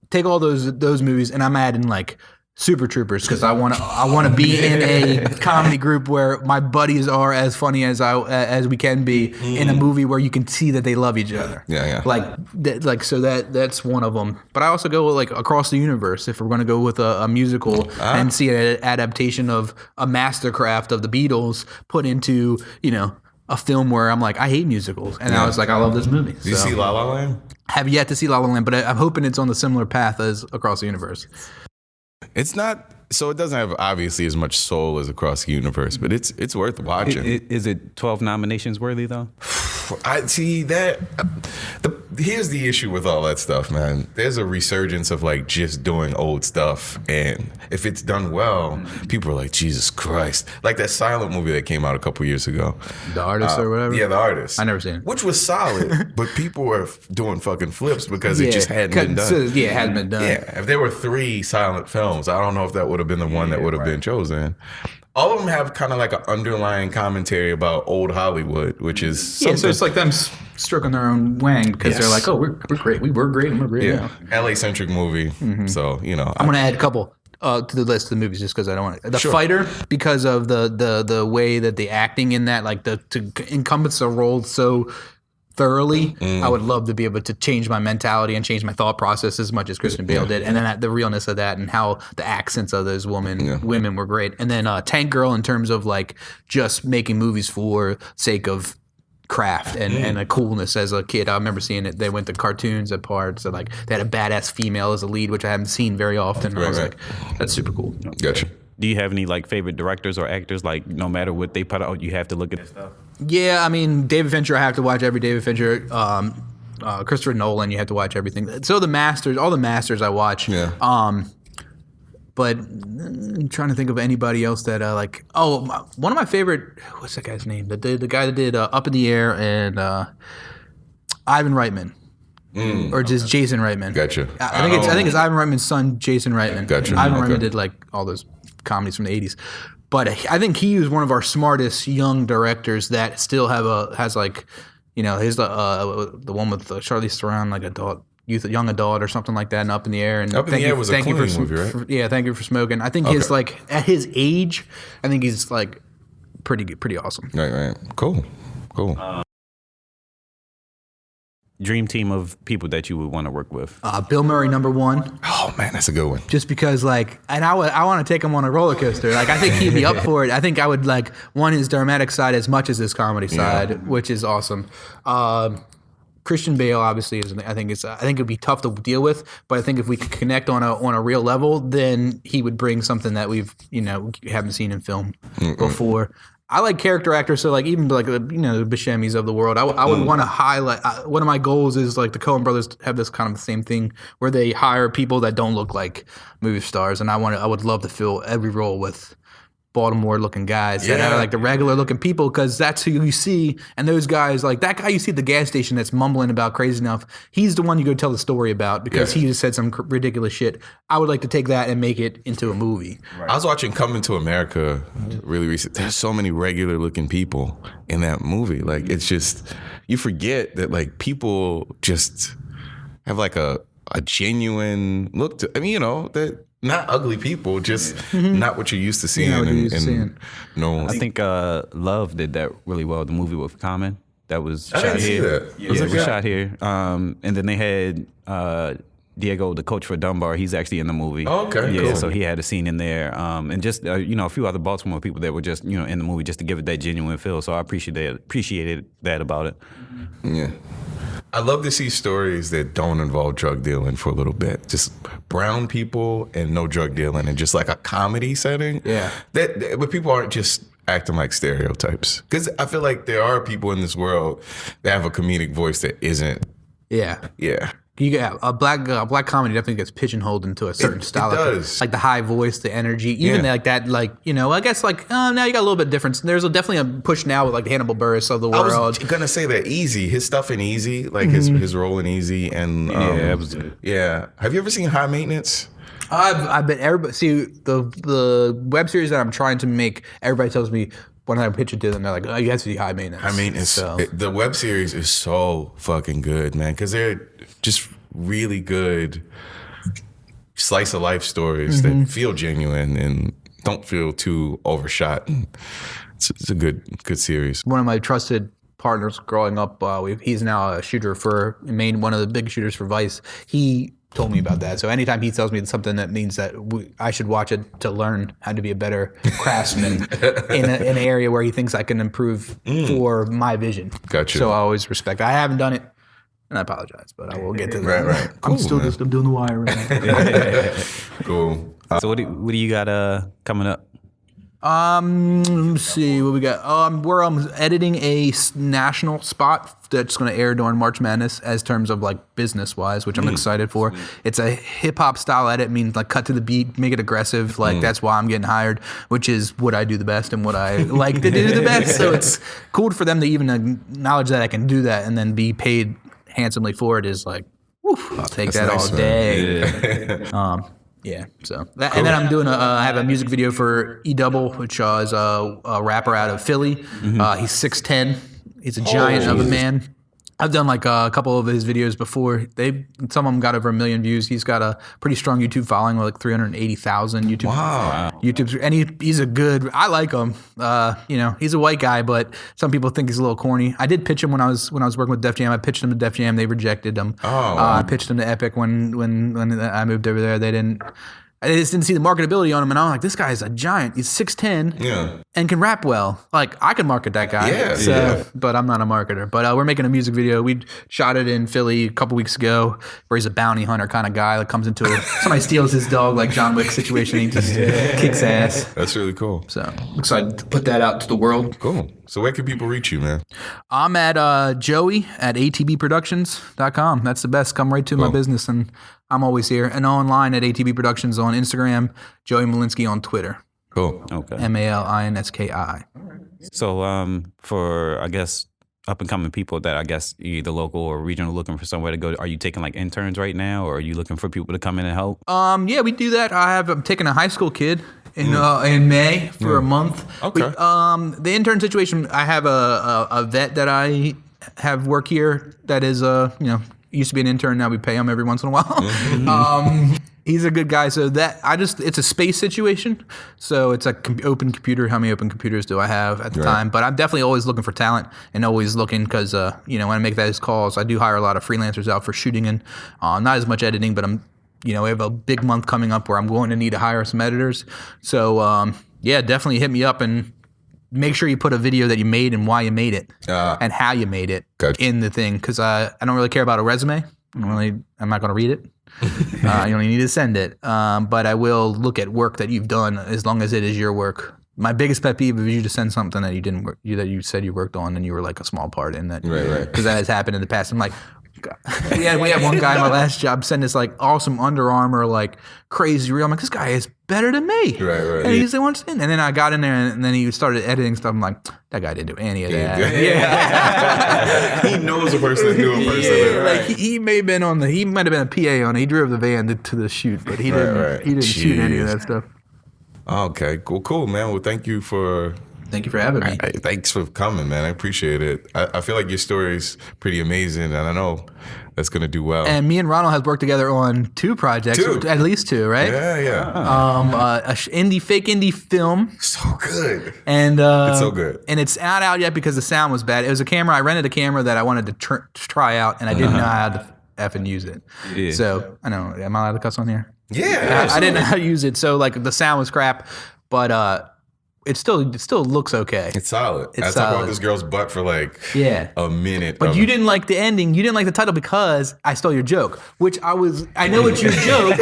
[SPEAKER 3] take all those movies, and I'm adding like Super Troopers, because I want to be in a comedy group where my buddies are as funny as we can be in a movie where you can see that they love each other. Yeah. So that's one of them. But I also go like Across the Universe if we're going to go with a musical and see an adaptation of a mastercraft of the Beatles put into, you know, a film where I'm like, I hate musicals, and I was like, I love this movie.
[SPEAKER 1] Did you see La La Land?
[SPEAKER 3] Have yet to see La La Land, but I'm hoping it's on the similar path as Across the Universe.
[SPEAKER 1] It's not, so it doesn't have obviously as much soul as Across the Universe, but it's worth watching.
[SPEAKER 2] Is it 12 nominations worthy though?
[SPEAKER 1] I see that. Here's the issue with all that stuff, man. There's a resurgence of like just doing old stuff, and if it's done well, people are like, Jesus Christ. Like that silent movie that came out a couple years ago.
[SPEAKER 3] The Artist or whatever?
[SPEAKER 1] Yeah, The Artist.
[SPEAKER 3] I never seen it.
[SPEAKER 1] Which was solid, but people were doing fucking flips because it just hadn't been done.
[SPEAKER 3] It hadn't been done.
[SPEAKER 1] Yeah, if there were 3 silent films, I don't know if that would have been the one that would have been chosen. All of them have kind of like an underlying commentary about old Hollywood, which is something.
[SPEAKER 3] So it's like them stroking their own wang because they're like, oh, we're great. We were great and we're great now.
[SPEAKER 1] LA-centric movie. So, you know.
[SPEAKER 3] I'm going to add a couple to the list of the movies just because I don't want to. The Fighter, because of the way that the acting in that, like to encompass a role so thoroughly, I would love to be able to change my mentality and change my thought process as much as Kristen Bale did, and then the realness of that and how the accents of those women were great. And then Tank Girl, in terms of like just making movies for sake of craft and a coolness. As a kid, I remember seeing it. They went to cartoons at parts, and like they had a badass female as a lead, which I haven't seen very often. I was like, that's super cool.
[SPEAKER 1] Gotcha.
[SPEAKER 2] Do you have any like favorite directors or actors? Like no matter what they put out, you have to look at that stuff.
[SPEAKER 3] Yeah, I mean David Fincher. I have to watch every David Fincher. Christopher Nolan. You have to watch everything. So all the masters I watch. Yeah. But I'm trying to think of anybody else that like. Oh, one of my favorite. What's that guy's name? The guy that did Up in the Air and Ivan Reitman. Or just Jason Reitman.
[SPEAKER 1] Gotcha.
[SPEAKER 3] I think it's Ivan Reitman's son, Jason Reitman.
[SPEAKER 1] Gotcha.
[SPEAKER 3] Ivan Reitman did like all those comedies from the 80s. But I think he was one of our smartest young directors that still has like, you know, he's the one with Charlize Theron, like young adult or something like that, and Up in the Air. And
[SPEAKER 1] Up in the Air was a clean movie, right? Thank
[SPEAKER 3] You for Smoking. I think his like at his age, I think he's like pretty awesome.
[SPEAKER 1] Right. Cool.
[SPEAKER 2] Dream team of people that you would want to work with?
[SPEAKER 3] Bill Murray, number 1.
[SPEAKER 1] Oh man, that's a good one.
[SPEAKER 3] Just because, like, and I want to take him on a roller coaster. Like, I think he'd be up for it. I think I would like his dramatic side as much as his comedy side, which is awesome. Christian Bale obviously is. I think it'd be tough to deal with, but I think if we could connect on a real level, then he would bring something that we've haven't seen in film before. I like character actors, so like even like the Buscemi's of the world. I would want to highlight. One of my goals is like the Coen brothers have this kind of the same thing where they hire people that don't look like movie stars, and I would love to fill every role with Baltimore looking guys that are like the regular looking people, because that's who you see. And those guys, like that guy you see at the gas station that's mumbling about crazy enough, he's the one you go tell the story about because he just said some ridiculous shit. I would like to take that and make it into a movie.
[SPEAKER 1] Right. I was watching Coming to America really recent. There's so many regular looking people in that movie. Like it's just, you forget that like people just have like a genuine look to, I mean, that not ugly people, just not what you're used to seeing.
[SPEAKER 2] I think Love did that really well. The movie with Common that was shot here.
[SPEAKER 1] Yeah, it was
[SPEAKER 2] shot here. And then they had Diego, the coach for Dunbar. He's actually in the movie.
[SPEAKER 1] Oh, okay,
[SPEAKER 2] yeah.
[SPEAKER 1] cool.
[SPEAKER 2] So he had a scene in there, and just a few other Baltimore people that were just in the movie just to give it that genuine feel. So I appreciated that about it.
[SPEAKER 1] Yeah. I love to see stories that don't involve drug dealing for a little bit. Just brown people and no drug dealing and just like a comedy setting.
[SPEAKER 3] Yeah.
[SPEAKER 1] But people aren't just acting like stereotypes. Because I feel like there are people in this world that have a comedic voice that isn't.
[SPEAKER 3] Yeah.
[SPEAKER 1] Yeah.
[SPEAKER 3] You get a black comedy definitely gets pigeonholed into a certain style.
[SPEAKER 1] It does.
[SPEAKER 3] Like the high voice, the energy, even like that. Like I guess like now you got a little bit different. There's definitely a push now with like the Hannibal Buress of the world.
[SPEAKER 1] I was gonna say that Easy, his stuff in Easy, like his role in Easy, and
[SPEAKER 2] it was good.
[SPEAKER 1] Yeah. Have you ever seen High Maintenance?
[SPEAKER 3] I bet everybody see the web series that I'm trying to make. Everybody tells me when I pitch it to them, they're like, "Oh, you have to see High Maintenance."
[SPEAKER 1] High Maintenance.
[SPEAKER 3] So.
[SPEAKER 1] The web series is so fucking good, man, because they're just really good slice of life stories that feel genuine and don't feel too overshot. It's a good series.
[SPEAKER 3] One of my trusted partners growing up, he's now a shooter for Maine, one of the big shooters for Vice. He told me about that. So anytime he tells me something that means that I should watch it to learn how to be a better craftsman in an area where he thinks I can improve for my vision.
[SPEAKER 1] Gotcha.
[SPEAKER 3] So I always respect. I haven't done it. And I apologize, but I will get to that.
[SPEAKER 1] Right.
[SPEAKER 3] Cool, I'm doing the wire right now.
[SPEAKER 1] Cool.
[SPEAKER 2] So what do you got coming up?
[SPEAKER 3] Let's see what we got. We're editing a national spot that's going to air during March Madness as terms of like business wise, which I'm excited for. It's a hip hop style edit, means like cut to the beat, make it aggressive. Like that's why I'm getting hired, which is what I do the best and what I like to do the best. So it's cool for them to even acknowledge that I can do that and then be paid handsomely for it. Is like, woof, I'll take that
[SPEAKER 1] nice,
[SPEAKER 3] all day. Yeah, so that, and then I'm doing I have a music video for E-Double, which is a rapper out of Philly. He's 6'10". He's a giant of a man. I've done like a couple of his videos before. Some of them got over 1 million views. He's got a pretty strong YouTube following with like 380,000 YouTube.
[SPEAKER 1] Wow.
[SPEAKER 3] And he's a good. I like him. He's a white guy, but some people think he's a little corny. I did pitch him when I was working with Def Jam. I pitched him to Def Jam. They rejected him. I pitched him to Epic when I moved over there. I just didn't see the marketability on him, and I'm like, this guy's a giant. He's 6'10", and can rap well. Like, I can market that guy. But I'm not a marketer. But we're making a music video. We shot it in Philly a couple weeks ago, where he's a bounty hunter kind of guy that comes into it. Somebody steals his dog, like John Wick situation. He just kicks ass.
[SPEAKER 1] That's really cool.
[SPEAKER 3] So I'm excited to put that out to the world.
[SPEAKER 1] Cool. So where can people reach you, man?
[SPEAKER 3] I'm at Joey at atbproductions.com. That's the best. Come right to my business, and I'm always here. And online at ATB Productions on Instagram, Joey Malinski on Twitter.
[SPEAKER 1] Cool.
[SPEAKER 2] Okay.
[SPEAKER 3] Malinski.
[SPEAKER 2] So for, I guess, up-and-coming people that I guess either local or regional looking for somewhere to go, are you taking like interns right now, or are you looking for people to come in and help?
[SPEAKER 3] Yeah, we do that. I'm taking a high school kid in May for a month.
[SPEAKER 1] Okay.
[SPEAKER 3] The intern situation, I have a vet that I have work here that is used to be an intern. Now we pay him every once in a while. He's a good guy. So it's a space situation. So it's like open computer. How many open computers do I have at the time? But I'm definitely always looking for talent and always looking because, when I make those calls, I do hire a lot of freelancers out for shooting and not as much editing, but we have a big month coming up where I'm going to need to hire some editors. So, definitely hit me up and make sure you put a video that you made and why you made it and how you made it in the thing. Because I don't really care about a resume. I'm not going to read it. You don't need to send it. But I will look at work that you've done as long as it is your work. My biggest pet peeve is you just send something that you didn't work, that you said you worked on and you were like a small part in that.
[SPEAKER 1] Right.
[SPEAKER 3] Because that has happened in the past. I'm like, God. we had one guy in my last job send this like awesome Under Armour like crazy reel. I'm like, this guy is better than me.
[SPEAKER 1] Right.
[SPEAKER 3] And he's the one, and then I got in there and then he started editing stuff. I'm like, that guy didn't do any of that.
[SPEAKER 1] Yeah. He knows a person that knew a person.
[SPEAKER 3] Yeah, like he may have been he might have been a PA on it. He drove the van to the shoot, but he didn't shoot any of that stuff.
[SPEAKER 1] Okay, cool, man. Well, thank you for
[SPEAKER 3] having me.
[SPEAKER 1] Thanks for coming, man. I appreciate it. I feel like your story's pretty amazing, and I know that's gonna do well.
[SPEAKER 3] And me and Ronald has worked together on 2 projects, at least 2, right?
[SPEAKER 1] Yeah.
[SPEAKER 3] A fake indie film.
[SPEAKER 1] So good.
[SPEAKER 3] And
[SPEAKER 1] it's so good.
[SPEAKER 3] And it's not out yet because the sound was bad. It was a camera. I rented a camera that I wanted to try out, and I didn't know how to effing use it. Yeah. So I don't know. Am I allowed to cuss on here?
[SPEAKER 1] Yeah.
[SPEAKER 3] I didn't know how to use it, so like the sound was crap, but it still looks okay.
[SPEAKER 1] It's solid. I talked about this girl's butt for like a minute.
[SPEAKER 3] But you didn't like the ending. You didn't like the title because I stole your joke, which I know it's your joke,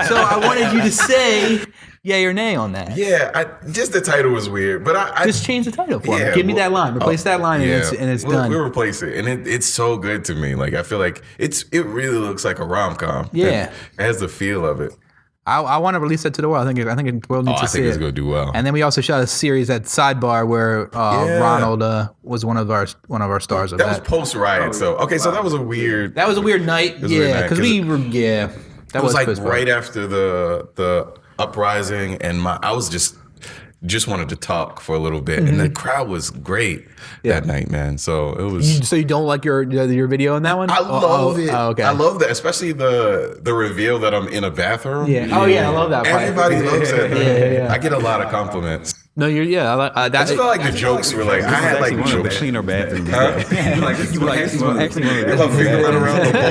[SPEAKER 3] so I wanted you to say yay or nay on that.
[SPEAKER 1] Yeah, just the title was weird, but I
[SPEAKER 3] just change the title for me. Give me that line. Replace that line, and it's done.
[SPEAKER 1] We'll replace it, and it's so good to me. Like I feel like it really looks like a rom-com.
[SPEAKER 3] Yeah,
[SPEAKER 1] it has the feel of it.
[SPEAKER 3] I want to release that to the world. I think the world needs to see it.
[SPEAKER 1] I think it's going to do well.
[SPEAKER 3] And then we also shot a series at Sidebar where Ronald was one of our stars of that.
[SPEAKER 1] That was post riot, so so that was a weird.
[SPEAKER 3] That was a weird night. Because we were that
[SPEAKER 1] was like right after the uprising, and I was just wanted to talk for a little bit, and the crowd was great that night, man. So it was.
[SPEAKER 3] So you don't like your video in that one?
[SPEAKER 1] I love it.
[SPEAKER 3] Oh, okay.
[SPEAKER 1] I love that, especially the reveal that I'm in a bathroom.
[SPEAKER 3] Yeah. Oh yeah, I love that part.
[SPEAKER 1] Everybody loves that.
[SPEAKER 3] Yeah.
[SPEAKER 1] I get a lot of compliments.
[SPEAKER 3] No, you're
[SPEAKER 1] I just felt like the jokes were like I had like
[SPEAKER 2] one of the cleaner bathrooms.
[SPEAKER 1] You love fingering around the bowl.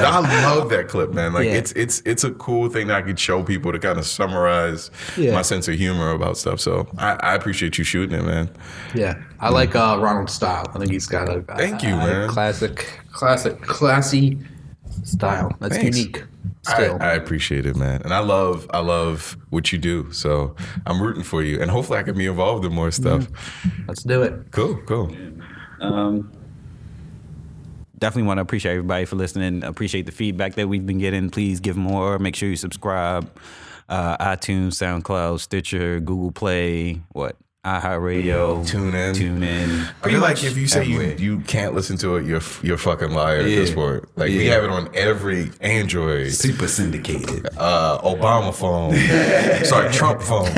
[SPEAKER 1] I love that clip, man. Like it's a cool thing that I could show people to kind of summarize my sense of humor about stuff. So I appreciate you shooting it, man.
[SPEAKER 3] Yeah, I like Ronald's style. I think he's got a
[SPEAKER 1] man.
[SPEAKER 3] classy style. That's unique. Still.
[SPEAKER 1] I appreciate it, man, and I love what you do. So I'm rooting for you, and hopefully I can be involved in more stuff.
[SPEAKER 3] Let's do it.
[SPEAKER 1] Cool.
[SPEAKER 2] Definitely want to appreciate everybody for listening. Appreciate the feedback that we've been getting. Please give more. Make sure you subscribe. iTunes, SoundCloud, Stitcher, Google Play. iHeartRadio,
[SPEAKER 1] tune in.
[SPEAKER 2] Pretty
[SPEAKER 1] much, like if you say you can't listen to it, you're fucking liar at this point. Like we have it on every Android,
[SPEAKER 2] super syndicated,
[SPEAKER 1] Obama phone, sorry, Trump phone.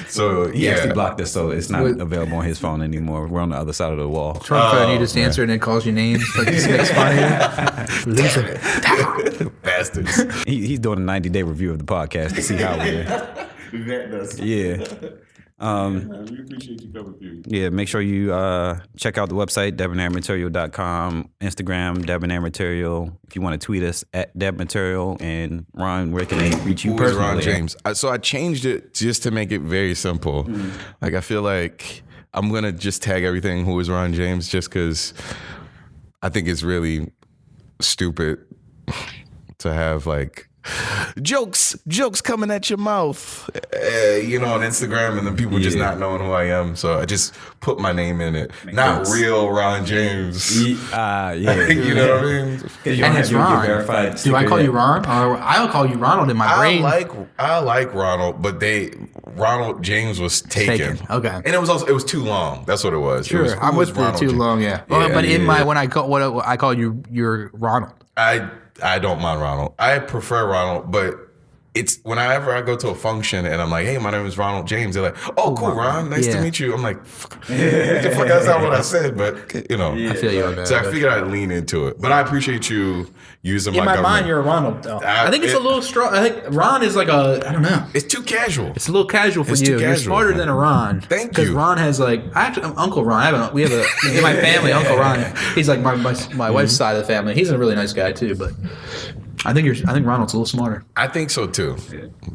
[SPEAKER 1] So
[SPEAKER 2] he actually blocked us, so it's not available on his phone anymore. We're on the other side of the wall.
[SPEAKER 3] Trump phone, you just answer it and it calls you names, like this makes fun of you. Loser,
[SPEAKER 1] bastards.
[SPEAKER 2] He's doing a 90-day review of the podcast to see how we're. Yeah.
[SPEAKER 1] We appreciate you coming through.
[SPEAKER 2] Yeah, make sure you check out the website, debonairmaterial.com, Instagram, debonairmaterial. If you want to tweet us at debmaterial, and Ron, where can they reach you personally?
[SPEAKER 1] Ron James. So I changed it just to make it very simple. Like I feel like I'm going to just tag everything who is Ron James just because I think it's really stupid to have like jokes coming at your mouth, on Instagram, and then people just not knowing who I am. So I just put my name in it. Not real Ron James.
[SPEAKER 2] You know
[SPEAKER 1] what I mean?
[SPEAKER 3] And it's Ron. Do I call you Ron? Or I'll call you Ronald in my brain.
[SPEAKER 1] I like Ronald, but Ronald James was taken.
[SPEAKER 3] Okay.
[SPEAKER 1] And it was too long. That's what it was.
[SPEAKER 3] Sure. I'm with it too long, but in my when I call you, you're Ronald.
[SPEAKER 1] I don't mind Ronald. I prefer Ronald, but it's whenever I go to a function and I'm like, hey, my name is Ronald James, they're like, oh, cool, Ron, nice to meet you. I'm like, that's not what I said, but
[SPEAKER 3] I feel you on that.
[SPEAKER 1] So I figured I'd lean into it. But I appreciate you using my government.
[SPEAKER 3] In my mind, you're a Ronald, though. I think it's a little strong. I think Ron is like I don't know.
[SPEAKER 1] It's too casual.
[SPEAKER 3] It's a little casual for you. You're smarter than a Ron.
[SPEAKER 1] Thank you.
[SPEAKER 3] Because Ron has I'm Uncle Ron. We have in my family, Uncle Ron. He's like my wife's side of the family. He's a really nice guy too, but I think Ronald's a little smarter.
[SPEAKER 1] I think so too.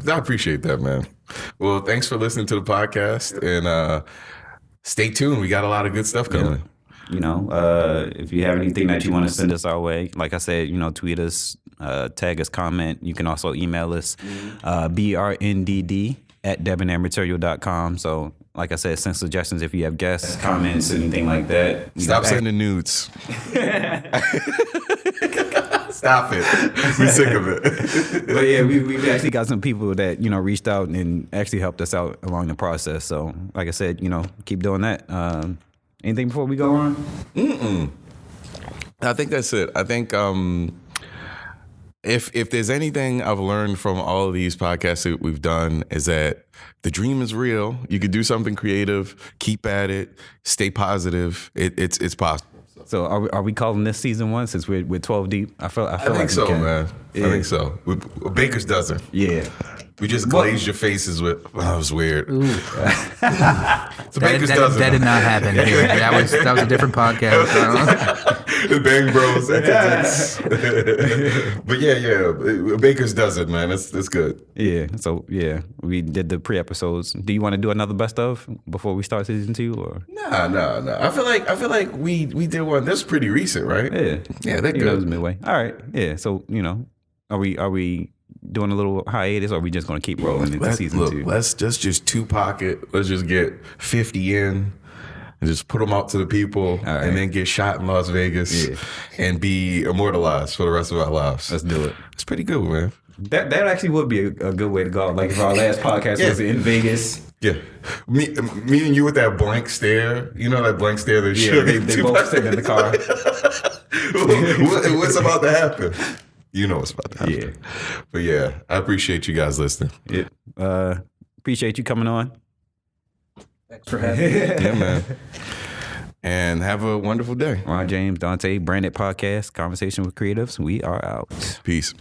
[SPEAKER 1] I appreciate that, man. Well, thanks for listening to the podcast, and stay tuned. We got a lot of good stuff coming.
[SPEAKER 2] If you have anything that you want to send us our way, like I said, tweet us, tag us, comment. You can also email us, BRNDD at debonairmaterial.com. So, like I said, send suggestions if you have guests, comments, anything like that.
[SPEAKER 1] Stop sending nudes. Stop it. We're sick of it.
[SPEAKER 2] But yeah, we've actually got some people that, reached out and actually helped us out along the process. So, like I said, keep doing that. Anything before we go on?
[SPEAKER 1] I think that's it. I think if there's anything I've learned from all of these podcasts that we've done is that the dream is real. You could do something creative, keep at it, stay positive. It's possible.
[SPEAKER 2] So are we calling this season 1 since we're 12 deep? I feel
[SPEAKER 1] think
[SPEAKER 2] like
[SPEAKER 1] so,
[SPEAKER 2] we can.
[SPEAKER 1] man.
[SPEAKER 2] Yeah.
[SPEAKER 1] I think so. Baker's dozen.
[SPEAKER 2] Yeah.
[SPEAKER 1] We just glazed your faces with. Oh, that was weird.
[SPEAKER 3] Ooh.
[SPEAKER 1] It's a Baker's dozen.
[SPEAKER 3] That did not happen here. That was a different podcast.
[SPEAKER 1] The Bang Bros. But yeah, Baker's dozen, man. That's good.
[SPEAKER 2] Yeah. So yeah, we did the pre-episodes. Do you want to do another best of before we start season 2, or?
[SPEAKER 1] No. I feel like we did one. That's pretty recent, right?
[SPEAKER 2] Yeah.
[SPEAKER 1] Yeah, they're
[SPEAKER 2] That
[SPEAKER 1] good.
[SPEAKER 2] was midway. All right. Yeah. So are we doing a little hiatus, or are we just going to keep rolling into season 2?
[SPEAKER 1] Let's just two pocket. Let's just get 50 in and just put them out to the people,
[SPEAKER 2] right.
[SPEAKER 1] and then get shot in Las Vegas and be immortalized for the rest of our lives.
[SPEAKER 2] Let's do it.
[SPEAKER 1] It's pretty good, man.
[SPEAKER 2] That actually would be a good way to go. Like if our last podcast was in Vegas.
[SPEAKER 1] Yeah, me and you with that blank stare. You know that blank stare that
[SPEAKER 2] They both sitting in the car.
[SPEAKER 1] What's about to happen? You know what's about to happen.
[SPEAKER 2] Yeah.
[SPEAKER 1] But yeah, I appreciate you guys listening.
[SPEAKER 2] Appreciate you coming on.
[SPEAKER 3] Thanks for having me.
[SPEAKER 1] Yeah, man. And have a wonderful day.
[SPEAKER 2] Ron James, Donte, Branded Podcast, Conversation with Creatives. We are out.
[SPEAKER 1] Peace.